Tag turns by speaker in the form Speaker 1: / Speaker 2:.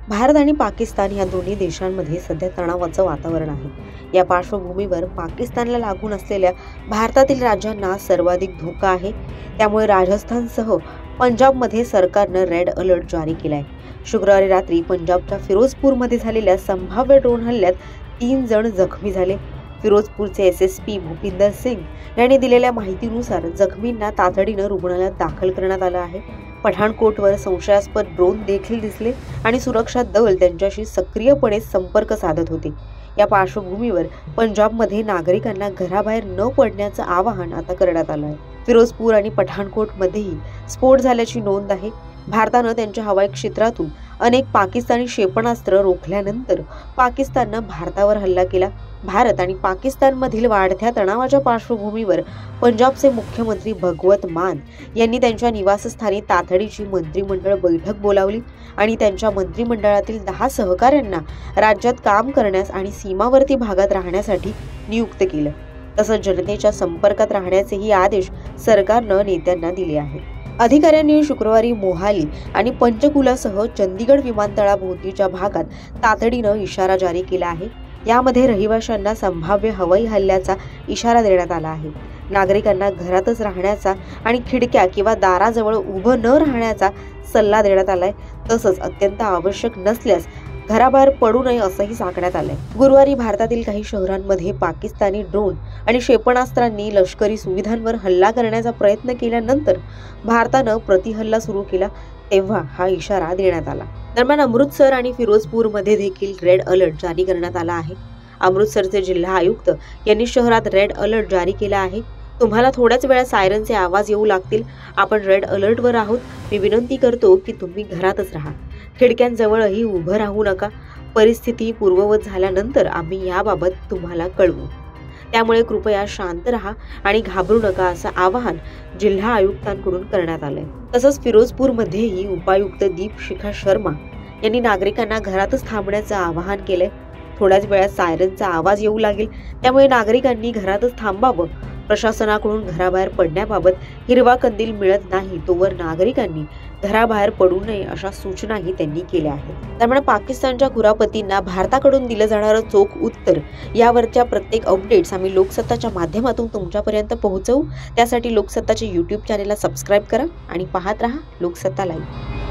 Speaker 1: भारत आणि पाकिस्तान या दोन्ही देशांमध्ये सध्या तणावाचं वातावरण आहे। या पार्श्वभूमीवर पाकिस्तानला लागून असलेल्या भारतातील राज्यांना सर्वाधिक धोका आहे। त्यामुळे राजस्थानसह पंजाबमध्ये सरकारनं रेड अलर्ट जारी केलाय। शुक्रवारी रात्री पंजाबच्या फिरोजपूरमध्ये झालेल्या संभाव्य ड्रोन हल्ल्यात 3 जण जखमी झाले। फिरोजपूरचे SSP भूपिंदर सिंग यांनी दिलेल्या माहितीनुसार जखमींना तातडीनं रुग्णालयात दाखल करण्यात आलं आहे। पठाणकोटवर संशयास्पद ड्रोन देखील दिसले आणि सुरक्षा दल त्यांच्याशी सक्रियपणे संपर्क साधत होते। या पार्श्वभूमीवर पंजाबमध्ये नागरिकांना घराबाहेर न पडण्याचं आवाहन आता करण्यात आलं आहे। फिरोजपूर आणि पठाणकोटमध्येही स्फोट झाल्याची नोंद आहे। भारतानं त्यांच्या हवाई क्षेत्रातून अनेक पाकिस्तानी क्षेपणास्त्र रोखल्यानंतर पाकिस्ताननं भारतावर हल्ला केला। भारत आणि पाकिस्तानमधील वाढत्या तणावाच्या पार्श्वभूमीवर पंजाबचे मुख्यमंत्री भगवंत मान यांनी त्यांच्या निवासस्थानी तातडीची मंत्रिमंडळ बैठक बोलावली आणि त्यांच्या मंत्रिमंडळातील 10 सहकाऱ्यांना राज्यात काम करण्यास आणि सीमावर्ती भागात राहण्यासाठी नियुक्त केलं। तसंच जनतेच्या संपर्कात राहण्याचेही आदेश सरकारनं नेत्यांना दिले आहेत। अधिकाऱ्यांनी शुक्रवारी मोहाली आणि पंचकुलासह चंदीगड विमानतळाभोवतीच्या भागात तातडीनं इशारा जारी केला आहे। यामध्ये रहिवाशांना संभाव्य हवाई हल्ल्याचा इशारा देण्यात आला आहे। नागरिकांना घरातच राहण्याचा आणि खिडक्या किंवा दाराजवळ उभं न राहण्याचा सल्ला देण्यात आलाय। तसंच अत्यंत आवश्यक नसल्यास घराबाहेर पडू नये असंही सांगण्यात आलंय। गुरुवारी भारतातील काही शहरांमध्ये पाकिस्तानी ड्रोन आणि क्षेपणास्त्रांनी लष्करी सुविधांवर हल्ला करण्याचा प्रयत्न केल्यानंतर भारतानं प्रतिहल्ला सुरू केला, तेव्हा हा इशारा देण्यात आला। दरम्यान अमृतसर आणि फिरोजपूरमध्ये देखील रेड अलर्ट जारी करण्यात आला आहे। अमृतसरचे जिल्हा आयुक्त यांनी शहरात रेड अलर्ट जारी केला आहे। तुम्हाला थोड्याच वेळात सायरनचे आवाज येऊ लागतील। आपण रेड अलर्टवर आहोत। मी विनंती करतो की तुम्ही घरातच राहा, खिडक्यांजवळही उभं राहू नका। परिस्थिती पूर्ववत झाल्यानंतर आम्ही याबाबत तुम्हाला कळवू, त्यामुळे कृपया शांत राहा आणि घाबरू नका असं आवाहन जिल्हा आयुक्तांकडून करण्यात आलंय। तसंच फिरोजपूरमध्येही उपायुक्त दीप शिखा शर्मा यांनी नागरिकांना घरातच थांबण्याचं आवाहन केलंय। थोड्याच वेळात सायरनचा आवाज येऊ लागेल, त्यामुळे नागरिकांनी घरातच थांबावं। प्रशासनाकडून घराबाहेर पडण्याबाबत हिरवा कंदील मिळत नाही तोवर नागरिकांनी घराबाहेर पडू नये अशा सूचनाही त्यांनी केल्या आहेत। त्यामुळे पाकिस्तानच्या कुरापतींना भारताकडून दिलं जाणारं चोख उत्तर यावरच्या प्रत्येक अपडेट्स आम्ही लोकसत्ताच्या माध्यमातून तुमच्यापर्यंत पोहोचवू। त्यासाठी लोकसत्ताच्या YouTube चॅनेलला सबस्क्राईब करा आणि पाहत रहा लोकसत्ता लाईव्ह।